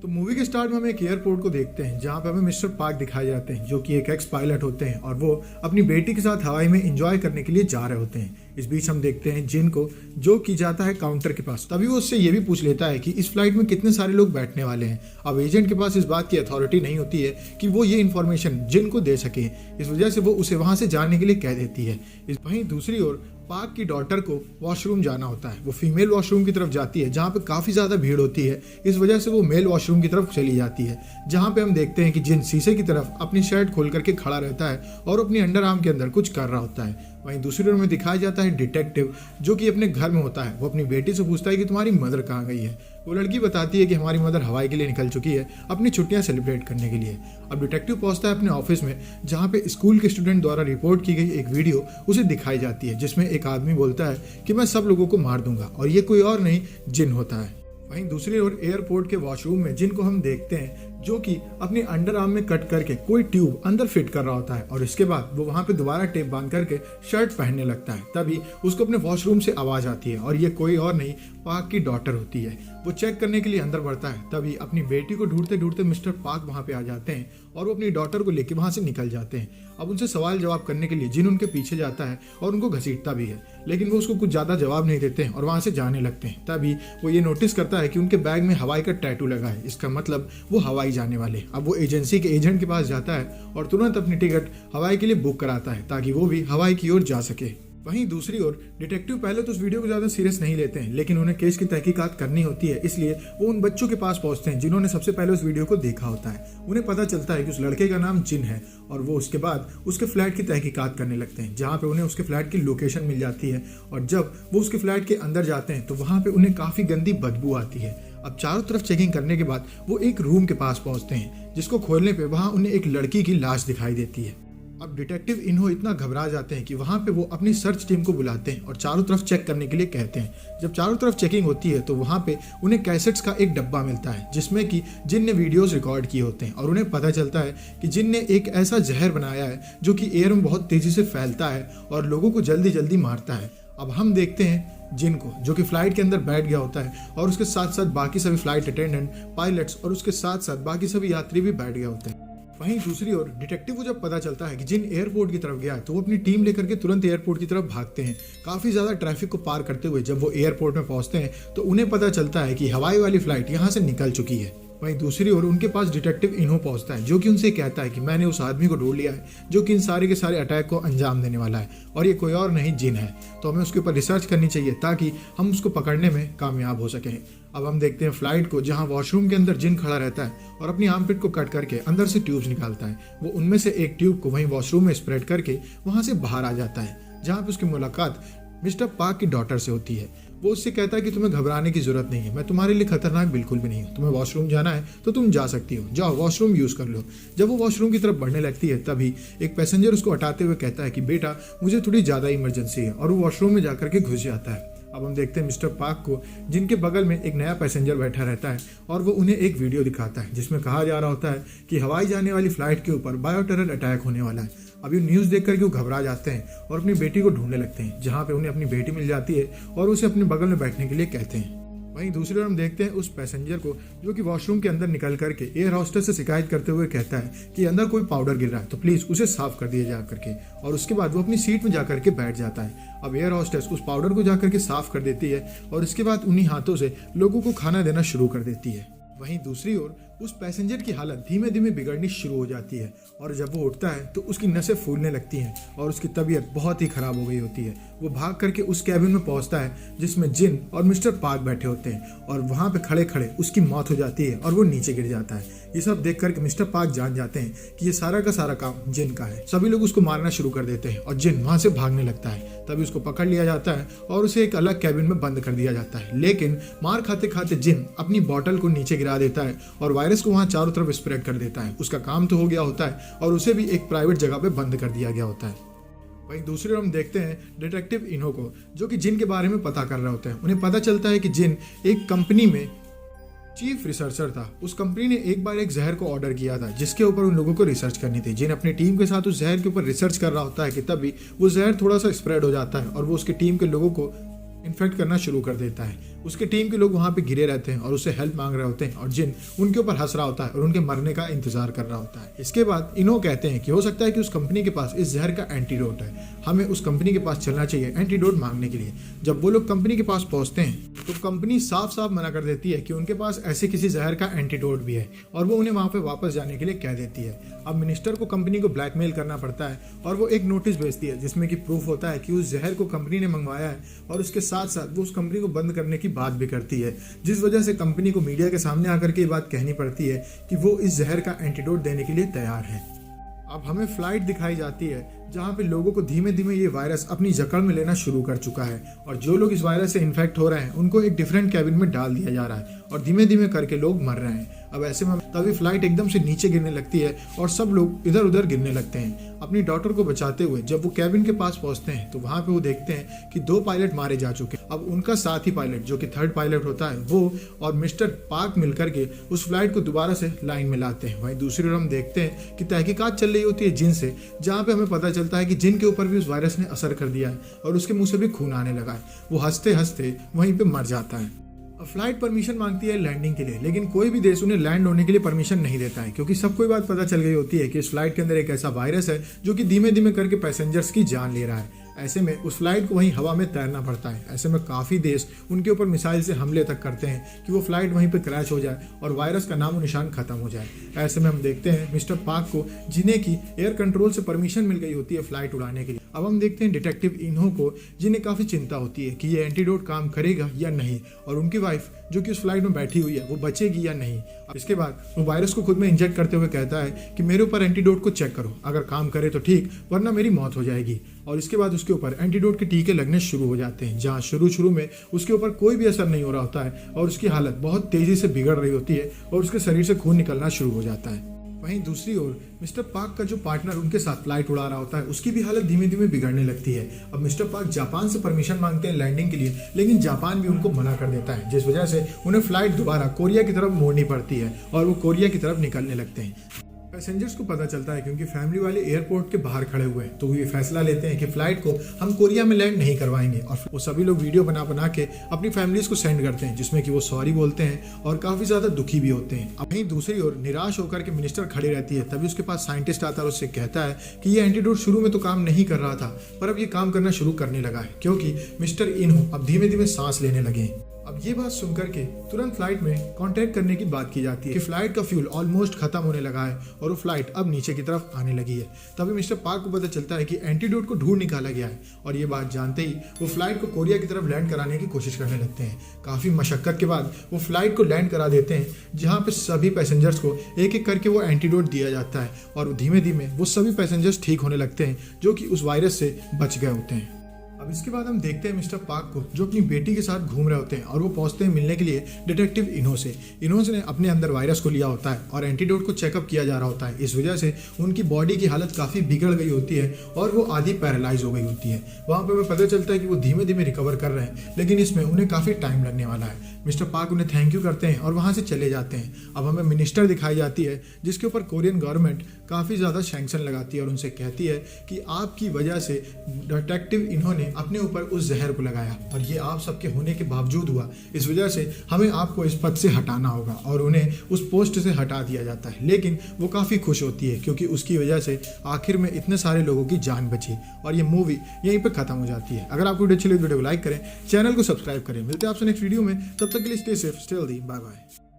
तो मूवी के स्टार्ट में हम एक एयरपोर्ट को देखते हैं जहाँ पे हमें मिस्टर पार्क दिखाए जाते हैं जो कि एक एक्स पायलट होते हैं और वो अपनी बेटी के साथ हवाई में एंजॉय करने के लिए जा रहे होते हैं। इस बीच हम देखते हैं जिन को जो की जाता है काउंटर के पास। तभी वो उससे ये भी पूछ लेता है कि इस फ्लाइट में कितने सारे लोग बैठने वाले हैं। अब एजेंट के पास इस बात की अथॉरिटी नहीं होती है कि वो ये इन्फॉर्मेशन जिन को दे सके, इस वजह से वो उसे वहां से जाने के लिए कह देती है। वहीं दूसरी ओर पार्क की डॉटर को वॉशरूम जाना होता है। वो फीमेल वॉशरूम की तरफ जाती है जहाँ पे काफ़ी ज़्यादा भीड़ होती है। इस वजह से वो मेल वॉशरूम की तरफ चली जाती है जहाँ पे हम देखते हैं कि जिन शीशे की तरफ अपनी शर्ट खोल करके खड़ा रहता है और अपनी अंडर आर्म के अंदर कुछ कर रहा होता है। वहीं दूसरी ओर में दिखाया जाता है डिटेक्टिव जो कि अपने घर में होता है। वो अपनी बेटी से पूछता है कि तुम्हारी मदर कहाँ गई है। वो लड़की बताती है कि हमारी मदर हवाई के लिए निकल चुकी है अपनी छुट्टियां सेलिब्रेट करने के लिए। अब डिटेक्टिव पहुंचता है अपने ऑफिस में जहां पे स्कूल के स्टूडेंट द्वारा रिपोर्ट की गई एक वीडियो उसे दिखाई जाती है जिसमें एक आदमी बोलता है कि मैं सब लोगों को मार दूंगा और ये कोई और नहीं जिन होता है। वहीं दूसरी ओर एयरपोर्ट के वॉशरूम में जिन को हम देखते हैं जो कि अपने अंडर आर्म में कट करके कोई ट्यूब अंदर फिट कर रहा होता है और इसके बाद वो वहां पे दोबारा टेप बांध करके शर्ट पहनने लगता है। तभी उसको अपने वॉशरूम से आवाज आती है और ये कोई और नहीं पार्क की डॉटर होती है। वो चेक करने के लिए अंदर बढ़ता है। तभी अपनी बेटी को ढूंढते ढूंढते मिस्टर पार्क वहां पे आ जाते हैं और वो अपनी डॉटर को लेके वहां से निकल जाते हैं। अब उनसे सवाल जवाब करने के लिए जिन उनके पीछे जाता है और उनको घसीटता भी है, लेकिन वो उसको कुछ ज्यादा जवाब नहीं देते हैं और वहां से जाने लगते हैं। तभी वो ये नोटिस करता है कि उनके बैग में हवाई का टैटू लगा है। इसका मतलब वो हवाई जाने वाले। अब वो एजेंसी के एजेंट के पास जाता है और तुरंत अपनी टिकट हवाई के लिए बुक कराता है ताकि वो भी हवाई की ओर जा सके। वहीं दूसरी ओर डिटेक्टिव पहले तो उस वीडियो को ज्यादा सीरियस नहीं लेते हैं, लेकिन उन्हें केस की तहकीकात करनी होती है, इसलिए वो उन बच्चों के पास पहुंचते हैं जिन्होंने सबसे पहले उस वीडियो को देखा होता है। उन्हें पता चलता है कि उस लड़के का नाम जिन है और वो उसके बाद उसके फ्लैट की तहकीकात करने लगते हैं जहाँ पे उन्हें उसके फ्लैट की लोकेशन मिल जाती है। और जब वो उसके फ्लैट के अंदर जाते हैं तो वहाँ पे उन्हें काफी गंदी बदबू आती है। अब चारों तरफ चेकिंग करने के बाद वो एक रूम के पास पहुंचते हैं जिसको खोलने पे वहां उन्हें एक लड़की की लाश दिखाई देती है। अब डिटेक्टिव इन्हो इतना घबरा जाते हैं कि वहां पे वो अपनी सर्च टीम को बुलाते हैं और चारों तरफ चेक करने के लिए कहते हैं। जब चारों तरफ चेकिंग होती है तो वहां पे उन्हें कैसेट्स का एक डब्बा मिलता है जिसमें कि जिन ने वीडियोस रिकॉर्ड किए होते हैं और उन्हें पता चलता है कि जिन ने एक ऐसा जहर बनाया है जो कि एयर में बहुत तेजी से फैलता है और लोगों को जल्दी जल्दी मारता है। अब हम देखते हैं जिन को जो कि फ्लाइट के अंदर बैठ गया होता है और उसके साथ साथ बाकी सभी फ्लाइट अटेंडेंट, पायलट्स और उसके साथ साथ बाकी सभी यात्री भी बैठ गए होते हैं। वहीं दूसरी ओर डिटेक्टिव को जब पता चलता है कि जिन एयरपोर्ट की तरफ गया है तो वो अपनी टीम लेकर के तुरंत एयरपोर्ट की तरफ भागते हैं। काफी ज्यादा ट्रैफिक को पार करते हुए जब वो एयरपोर्ट में पहुंचते हैं तो उन्हें पता चलता है कि हवाई वाली फ्लाइट यहाँ से निकल चुकी है। वहीं दूसरी ओर उनके पास डिटेक्टिव इन्हो पहुंचता है जो कि उनसे कहता है कि मैंने उस आदमी को ढूंढ लिया है जो कि इन सारे के सारे अटैक को अंजाम देने वाला है और ये कोई और नहीं जिन है। तो हमें उसके ऊपर रिसर्च करनी चाहिए ताकि हम उसको पकड़ने में कामयाब हो सकें। अब हम देखते हैं फ्लाइट को जहां वॉशरूम के अंदर जिन खड़ा रहता है और अपनी आर्मपिट को कट करके अंदर से ट्यूब्स निकालता है। वो उनमें से एक ट्यूब को वहीं वॉशरूम में स्प्रेड करके वहां से बाहर आ जाता है जहां पे उसकी मुलाकात मिस्टर पार्क की डॉटर से होती है। वो उससे कहता है कि तुम्हें घबराने की जरूरत नहीं है, मैं तुम्हारे लिए खतरनाक बिल्कुल भी नहीं हूँ। तुम्हें वॉशरूम जाना है तो तुम जा सकती हो, जाओ वॉशरूम यूज कर लो। जब वो वॉशरूम की तरफ बढ़ने लगती है तभी एक पैसेंजर उसको हटाते हुए कहता है कि बेटा मुझे थोड़ी ज्यादा इमरजेंसी है और वो वॉशरूम में जाकर के घुस जाता है। अब हम देखते हैं मिस्टर पार्क को जिनके बगल में एक नया पैसेंजर बैठा रहता है और वो उन्हें एक वीडियो दिखाता है जिसमें कहा जा रहा होता है कि हवाई जाने वाली फ्लाइट के ऊपर बायो टेरर अटैक होने वाला है। अब ये न्यूज़ देख करके वो घबरा जाते हैं और अपनी बेटी को ढूंढने लगते हैं जहाँ पे उन्हें अपनी बेटी मिल जाती है और उसे अपने बगल में बैठने के लिए कहते हैं। वहीं दूसरी ओर हम देखते हैं उस पैसेंजर को जो कि वॉशरूम के अंदर निकल करके एयर होस्टेस से शिकायत करते हुए कहता है कि अंदर कोई पाउडर गिर रहा है तो प्लीज उसे साफ कर दिया जा करके, और उसके बाद वो अपनी सीट में जाकर के बैठ जाता है। अब एयर होस्टेस उस पाउडर को जाकर के साफ कर देती है और इसके बाद उन्हीं हाथों से लोगों को खाना देना शुरू कर देती है। वहीं दूसरी ओर उस पैसेंजर की हालत धीमे धीमे बिगड़नी शुरू हो जाती है और जब वो उठता है तो उसकी नसें फूलने लगती हैं और उसकी तबीयत बहुत ही खराब हो गई होती है। वो भाग करके उस कैबिन में पहुंचता है जिसमें जिन और मिस्टर पार्क बैठे होते हैं और वहां पे खड़े खड़े उसकी मौत हो जाती है और वो नीचे गिर जाता है। ये सब देख करके मिस्टर पार्क जान जाते हैं कि ये सारा का सारा काम जिन का है। सभी लोग उसको मारना शुरू कर देते हैं और जिन वहां से भागने लगता है। तभी उसको पकड़ लिया जाता है और उसे एक अलग कैबिन में बंद कर दिया जाता है, लेकिन मार खाते खाते जिन अपनी बॉटल को नीचे गिरा देता है और वायरस को वहां चारों तरफ स्प्रेड कर देता है। उसका काम तो हो गया होता है और उसे भी एक प्राइवेट जगह पे बंद कर दिया गया होता है। वहीं दूसरी ओर हम देखते हैं डिटेक्टिव इन्हो को जो कि जिन के बारे में पता कर रहे होते हैं। उन्हें पता चलता है कि जिन एक कंपनी में चीफ रिसर्चर था। उस कंपनी ने एक बार एक जहर को ऑर्डर किया था जिसके ऊपर उन लोगों को रिसर्च करनी थी। जिन अपनी टीम के साथ उस जहर के ऊपर रिसर्च कर रहा होता है कि तभी वो जहर थोड़ा सा स्प्रेड हो जाता है और वो उसकी टीम के लोगों को इन्फेक्ट करना शुरू कर देता है। उसके टीम के लोग वहाँ पे घिरे रहते हैं और उससे हेल्प मांग रहे होते हैं और जिन उनके ऊपर हंस रहा होता है और उनके मरने का इंतजार कर रहा होता है। इसके बाद इन्हो कहते हैं कि हो सकता है कि उस कंपनी के पास इस जहर का एंटीडोट है, हमें उस कंपनी के पास चलना चाहिए एंटीडोट मांगने के लिए। जब वो लोग कंपनी के पास पहुंचते हैं तो कंपनी साफ साफ मना कर देती है कि उनके पास ऐसे किसी जहर का एंटीडोट भी है और वो उन्हें वहाँ पे वापस जाने के लिए कह देती है। अब मिनिस्टर को कंपनी को ब्लैकमेल करना पड़ता है और वो एक नोटिस भेजती है जिसमें कि प्रूफ होता है कि उस जहर को कंपनी ने मंगवाया है और उसके साथ साथ वो उस कंपनी को बंद करने की बात भी करती है, जिस वजह से कंपनी को मीडिया के सामने आकर के ये बात कहनी पड़ती है कि वो इस जहर का एंटीडोट देने के लिए तैयार है। अब हमें फ्लाइट दिखाई जाती है जहाँ पे लोगों को धीमे धीमे ये वायरस अपनी जकड़ में लेना शुरू कर चुका है और जो लोग इस वायरस से इन्फेक्ट हो रहे हैं उनको एक डिफरेंट कैबिन में डाल दिया जा रहा है और धीमे धीमे करके लोग मर रहे हैं। अब ऐसे में तभी फ्लाइट एकदम से नीचे गिरने लगती है और सब लोग इधर उधर गिरने लगते हैं। अपनी डॉटर को बचाते हुए जब वो कैबिन के पास पहुंचते हैं तो वहां पे वो देखते हैं कि 2 पायलट मारे जा चुके हैं। अब उनका साथी पायलट जो कि 3rd पायलट होता है वो और मिस्टर पार्क मिलकर के उस फ्लाइट को दोबारा से लाइन में लाते हैं। वहीं दूसरी ओर हम देखते हैं कि तहकीकात चल रही होती है जिन से, जहाँ पे हमें पता चलता है कि जिन के ऊपर भी उस वायरस ने असर कर दिया है और उसके मुंह से भी खून आने लगा है। वो हंसते हंसते वहीं पे मर जाता है। अब फ्लाइट परमिशन मांगती है लैंडिंग के लिए, लेकिन कोई भी देश उन्हें लैंड होने के लिए परमिशन नहीं देता है क्योंकि सबको ये बात पता चल गई होती है कि इस फ्लाइट के अंदर एक ऐसा वायरस है जो कि धीमे धीमे करके पैसेंजर्स की जान ले रहा है। ऐसे में उस फ्लाइट को वहीं हवा में तैरना पड़ता है। ऐसे में काफ़ी देश उनके ऊपर मिसाइल से हमले तक करते हैं कि वो फ्लाइट वहीं पे क्रैश हो जाए और वायरस का नामो निशान खत्म हो जाए। ऐसे में हम देखते हैं मिस्टर पार्क को, जिन्हें की एयर कंट्रोल से परमिशन मिल गई होती है फ्लाइट उड़ाने के लिए। अब हम देखते हैं डिटेक्टिव इन्हो को, जिन्हें काफ़ी चिंता होती है कि ये एंटीडोट काम करेगा या नहीं और उनकी वाइफ जो कि उस फ्लाइट में बैठी हुई है वो बचेगी या नहीं। अब इसके बाद वो वायरस को खुद में इंजेक्ट करते हुए कहता है कि मेरे ऊपर एंटीडोट को चेक करो, अगर काम करे तो ठीक, वरना मेरी मौत हो जाएगी। और इसके बाद उसके ऊपर एंटीडोट के टीके लगने शुरू हो जाते हैं, जहाँ शुरू में उसके ऊपर कोई भी असर नहीं हो रहा होता है और उसकी हालत बहुत तेजी से बिगड़ रही होती है और उसके शरीर से खून निकलना शुरू हो जाता है। वहीं दूसरी ओर मिस्टर पार्क का जो पार्टनर उनके साथ फ्लाइट उड़ा रहा होता है उसकी भी हालत धीमे धीमे बिगड़ने लगती है। अब मिस्टर पार्क जापान से परमिशन मांगते हैं लैंडिंग के लिए, लेकिन जापान भी उनको मना कर देता है, जिस वजह से उन्हें फ्लाइट दोबारा कोरिया की तरफ मोड़नी पड़ती है और वो कोरिया की तरफ निकलने लगते हैं। पैसेंजर्स को पता चलता है क्योंकि फैमिली वाले एयरपोर्ट के बाहर खड़े हुए हैं, तो वो ये फैसला लेते हैं कि फ्लाइट को हम कोरिया में लैंड नहीं करवाएंगे और वो सभी लोग वीडियो बना के अपनी फैमिलीज को सेंड करते हैं जिसमें कि वो सॉरी बोलते हैं और काफी ज्यादा दुखी भी होते हैं। अब वहीं दूसरी ओर निराश होकर के मिनिस्टर खड़ी रहती है, तभी उसके पास साइंटिस्ट आता है और उससे कहता है कि ये एंटीडोट शुरू में तो काम नहीं कर रहा था पर अब ये काम करना शुरू करने लगा है क्योंकि मिस्टर इन्हो अब धीमे धीमे सांस लेने लगे हैं। अब ये बात सुनकर के तुरंत फ्लाइट में कांटेक्ट करने की बात की जाती है कि फ्लाइट का फ्यूल ऑलमोस्ट खत्म होने लगा है और वो फ्लाइट अब नीचे की तरफ आने लगी है। तभी मिस्टर पार्क को पता चलता है कि एंटीडोट को ढूंढ निकाला गया है और ये बात जानते ही वो फ्लाइट को कोरिया की तरफ लैंड कराने की कोशिश करने लगते हैं। काफी मशक्कत के बाद वो फ्लाइट को लैंड करा देते हैं, जहाँ पे सभी पैसेंजर्स को एक एक करके वो एंटीडोट दिया जाता है और धीमे धीमे वो सभी पैसेंजर्स ठीक होने लगते हैं जो कि उस वायरस से बच गए होते हैं। अब इसके बाद हम देखते हैं मिस्टर पार्क को जो अपनी बेटी के साथ घूम रहे होते हैं और वो पहुंचते हैं मिलने के लिए डिटेक्टिव इन्हो से। इन्हो ने अपने अंदर वायरस को लिया होता है और एंटीडोट को चेकअप किया जा रहा होता है। इस वजह से उनकी बॉडी की हालत काफ़ी बिगड़ गई होती है और वो आधी पैरालाइज हो गई होती है। वहाँ पर हमें पता चलता है कि वो धीमे धीमे रिकवर कर रहे हैं, लेकिन इसमें उन्हें काफ़ी टाइम लगने वाला है। मिस्टर पार्क उन्हें थैंक यू करते हैं और वहाँ से चले जाते हैं। अब हमें मिनिस्टर दिखाई जाती है जिसके ऊपर कोरियन गवर्नमेंट काफ़ी ज़्यादा सैंक्शन लगाती है और उनसे कहती है कि आपकी वजह से डिटेक्टिव इन्होंने अपने ऊपर उस जहर को लगाया और ये आप सबके होने के बावजूद हुआ, इस वजह से हमें आपको इस पद से हटाना होगा और उन्हें उस पोस्ट से हटा दिया जाता है। लेकिन वो काफ़ी खुश होती है क्योंकि उसकी वजह से आखिर में इतने सारे लोगों की जान बची और ये मूवी यहीं पर खत्म हो जाती है। अगर आपको वीडियो अच्छी लगी वीडियो को लाइक करें, चैनल को सब्सक्राइब करें। मिलते हैं आपसे नेक्स्ट वीडियो में, तब तक के लिए stay safe, stay healthy, bye bye.